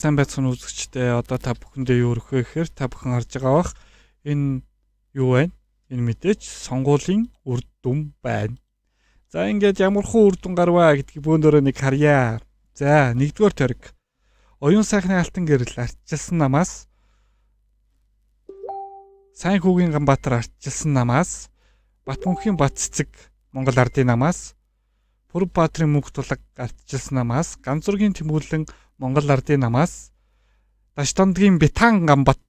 Сайн байцгаана үзэгчдээ. Одоо та бүхэндээ юу өргөх вэ гэхээр та бүхэн харж байгаа бах. Энэ юу вэ? Энэ мэдээж сонгуулийн үр дүн байна. За ингээд ямархуу үр дүн гарваа гэдгийг бөөнөрөө нэг харъя. За нэгдүгээр тойрог. Оюун сайхны алтан гэрэл ардчилсан намаас Сайн хүүгийн Ганбаатар ардчилсан намаас Батмөнхийн Бат цэцэг Монгол ардын намаас Пүрэв баатрын мөнх тулаг ардчилсан намаас Ганзургийн Тэмүүлэн Монгол ардын намаас Дашдандгийн Битан Ганбат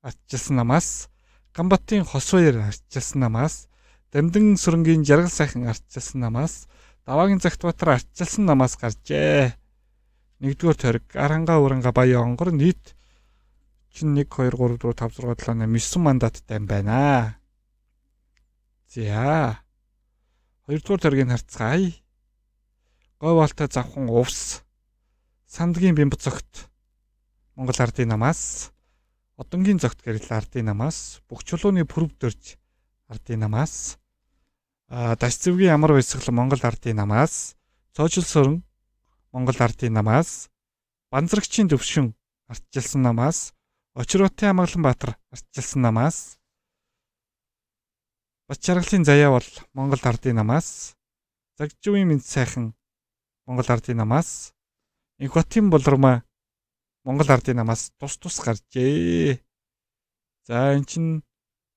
ардчилсан намаас Ганбатын Хосбаяр ардчилсан намаас Дамдан сүрэнгийн Жаргал сайхан ардчилсан намаас Даваагийн Загтбаатар ардчилсан намаас гарчээ. Нэгдүгээр тойрог Аранга Уранга Баян онгор нийт 1 2 3 4 5 6 7 8 9 мандаттай юм байна. За. Хоёрдугаар тойргийг харцгаая. Говьалтай завхан увс Сандгийн Бямб зогт Монгол ардын намаас Одонгийн зогт гэрэл ардын намаас Бүх чулууны Пүрэв дөрж ардын намаас Даш зэвгийн Амар баясгалан Монгол ардын намаас Цоожил сүрэн Монгол ардын намаас Банзрагчийн Төвшин ардчилсан намаас Очротын Амгалан Баатар ардчилсан намаас Бат Жаргалын Заяа бол Монгол ардын намаас Загжуугийн Мэд сайхан Монгол ардын намаас Инх Батын Болормоо Монгол ардын намаас тус гарчээ. За эн чин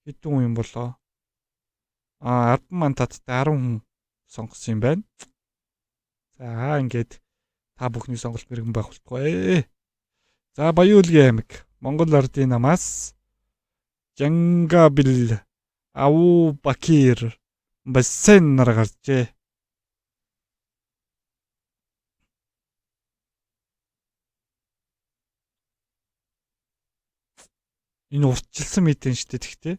хэдэн хүн юм болоо? 10 мандаттай 10 хүн сонгосон юм байна. За ингээд та бүхний сонголт мэрэгэн байх болтугай. За Баян-Улгийн аймаг Монгол ардын намаас Жангабил Аву Бакир Бассен нар гарчээ. Энэ уртчилсан мэдэн шүү дээ тэгтээ.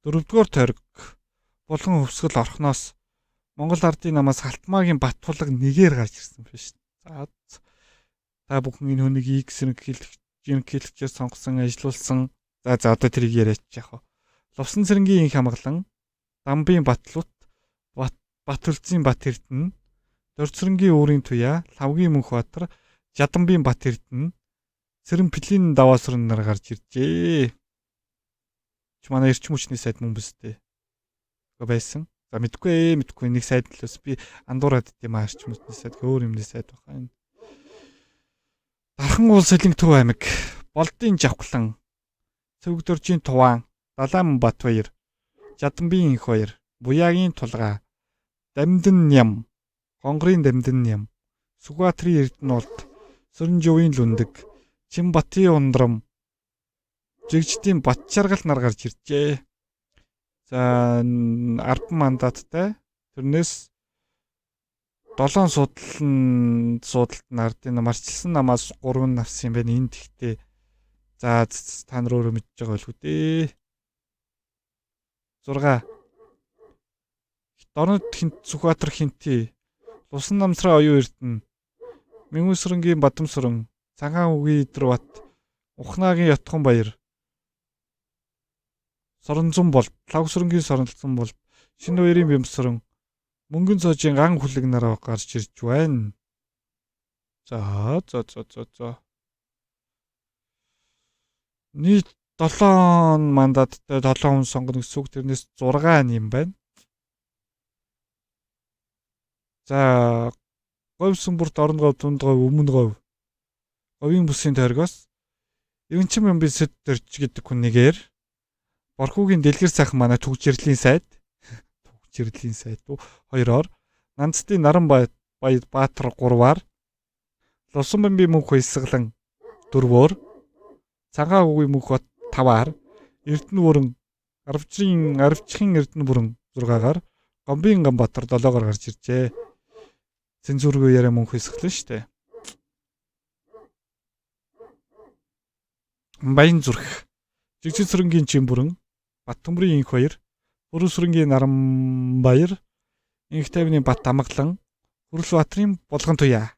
Дөрөвдүгээр тойрог Булган хөвсгөл орхноос Монгол ардын намаас Халтмаагийн Бат тулаг нэгээр гарч ирсэн биш. За та бүхэн энэ хүнийг ерөнхийлөгчөөр сонгосон, ажилуулсан. За одоо тэрийг яриач яах вэ? Лувсан цэрэнгийн Инх хамглан, Дамбын Батлут, Бат үлзийн Бат Эрдэнэ, Дорцрэнгийн Өөрийн Туяа, Лавгийн Мөнхбаатар, Жаданбын Бат Эрдэнэ, Цэрэн Плийн Даваасрын нар гарч иржээ. Ч манай эрчим хүчний сайд мөн бүстэй. Байсан. За мэдгүй нэг сайд л бас би андуураад дим эрчим хүчний сайд өөр юмний сайд байна. Дархан уул Солинг төв аймаг, Болдын Жавхлан, Цөвгдөржийн Туваан, Далайн Батбаяр, Жаданбын Инх баяр, Буяагийн Тулгаа, Дамдан Ням, Гонгорын Дамдан Ням, Сүхбаатрын Эрдэнэ улд, Сүрэнжөвийн Лүндэг, Чинбатын Ундрам, Жигждийн Бат Жаргал нар гарч иржээ. За 10 мандаттай. Тэрнээс 7 судалт нардын намарчилсан намаас 3 навсан юм байна. Энд ихтэй. За та нар өөрөө мэдж байгаа байлгүй дээ. 6. Дорнод Сүхбаатар Хинти, Лусан намсраа Оюун Эрдэнэ, Мэнгүсрэнгийн Бадам сүрэн, Цангаан үгийн Идэр бат, Ухнаагийн Ятхан баяр, Соронзон болд, Лавсрэнгийн Соронзон болд, Шинэ баярын Бямб сүрэн, Мөнгөн цоожийн Ган хүлэг нараа гарч ирж байна. За. Нийт 7 мандаттай 7 хүн сонгоно гэсэн үг. Тэрнээс 6 юм байна. За говь сүмбүрт орон говь, дунд говь, өмнө говь, говийн бүсийн тойргоос Ивэнчин Бямбын сэд дөрж гэдэг хүн нэгээр Борхуугийн Дэлгэр сайхан манай Түгжирлийн сайд 2-оор Нанцдын Наран Баатар 3-аар Лусан Бямбын мөнх баясгалан 4-оор Цагаан үгийн мөнх бат 5-аар Эрдэнэ бүрэн Арвчхийн Эрдэнэ бүрэн 6-аар Гомбын Ганбаатар 7-оор гарч иржээ. Цензургүй яриа мөнх баясгалан штэ. Баян зүрх Жигжиг сүрэнгийн Чин бүрэн Баттөмрийн Инх баяр, Бүрэн сүрэнгийн Наран баяр, Инх тайвны Бат амгалан, Хүрэл баатрын Булган Туяа.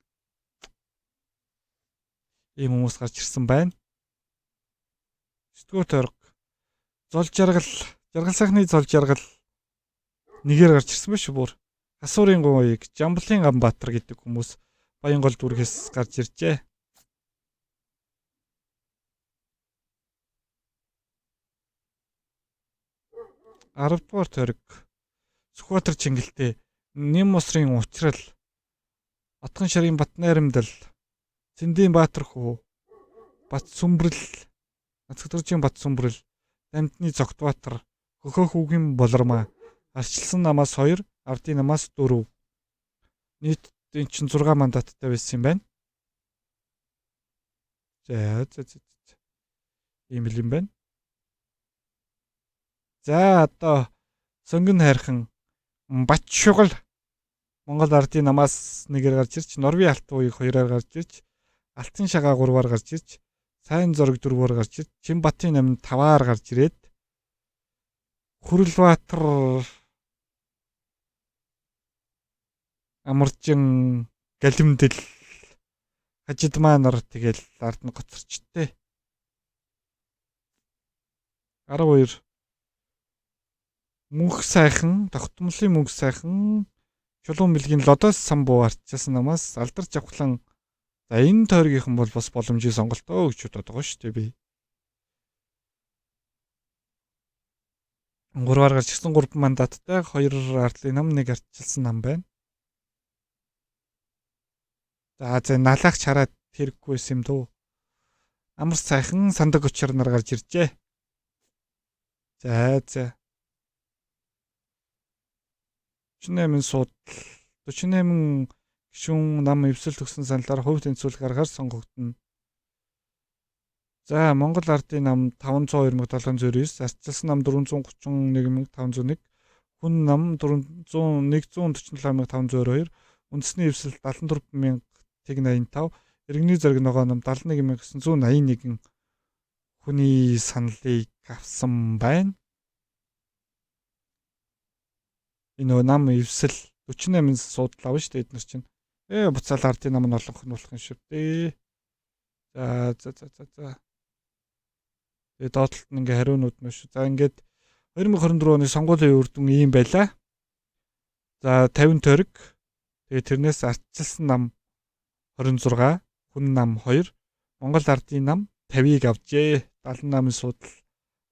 Ийм хүмүүс гарч ирсэн байна. 9-р тойрог Зол Жаргал сайхны Зол Жаргал нэгээр гарч ирсэн байх шүү бүр. Асуурын гуйг Жамблын Ганбаатар гэдэг хүмүүс Баянгол дүргээс гарч иржээ. 10 дугаар тойрог Сүхбаатар Чингэлтэй Нэм усрын учрал Атган шарын бат найрамдал Цэндийн Баатар хүү Бат сүмбрэл Нацгтаржийн бат сүмбрэл Дамтны Цогтбаатар Хөхөөх үгийн болормаа арчилсан намаас 2 ардын намаас 4 нийт энэ чинь 6 мандаттай байсан юм байна. За. Ийм л юм байна. За одоо Сонгон хайрхан Батшугал Монгол ардын намаас 1-ээр гарч ирж, Норвын алт ууийг 2-аар гарч ирж, Алтан шагаа 3-аар гарч ирж, Сайн зураг 4-аар гарч ирж, Чинбатын намын 5-аар гарч ирээд Хүрлбаатар Амаржин Галимдэл Хажидмаа нар тэгэл ард нь гоцорчтой. 12 Мөнх сайхан, тогтмолын мөнх сайхан Чулуун бэлгийн лодоос самбуу арчсан намаас алдарч авахлан за энэ тойргийнхан бол бас боломжийн сонголтоо гэж бодоод байгаа шүү дээ би. 3-аар гарч ирсэн 3 мандаттай 2 ардын нам 1 арчилсан нам байна. За налаагч хараад хэрэггүй юм дөө. Амар сайхан сандаг очор нар гарч иржээ. За. 48 судал 48 гишүүн нам эвсэл төгсөн саналаар хувь тэнцвэрлэх аргаар сонгогдно. За Монгол ардын нам 502,709, арчилсан нам 431,501, хүн нам 147,522, үндэсний эвсэл 74,185, иргэний зэрэг ногоо нам 71,981 хүний саналыг авсан байна. Энэ нам эвсэл 48 судал авна шүү дээ эдгээр чинь. Буцаал ардын нам нь олонх нь болох юм шүү дээ. За. Тэгээд доотлолт нь ингээ хариунууд нь шүү. За ингээд 2024 оны сонгуулийн үр дүн ийм байлаа. За 50 тойрог. Тэгээд тэрнээс арчилсан нам 26, хүн нам 2, Монгол ардын нам 50-ыг авжээ. 78 судал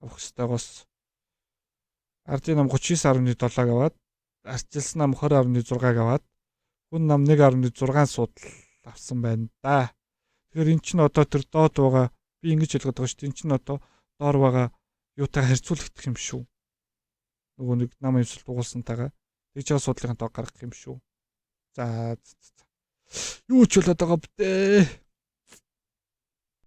авах ёстойгоос ардын нам 39.7-г аваад арчилсан нам 20.6-г аваад хүн нам 1.6 судал авсан байна да. Тэгэхээр эн чинь одоо тэр доод байгаа би ингэж ойлгоод байгаа шүү дээ. Эн чинь одоо доор байгаа юутайгаа харьцуулагдах юм шүү. Нөгөө нэг нам эвсэл дугуулсантайгаа тэгж байгаа судлалын тоо гаргах юм шүү. За. Юу ч болоод байгаа бтэ.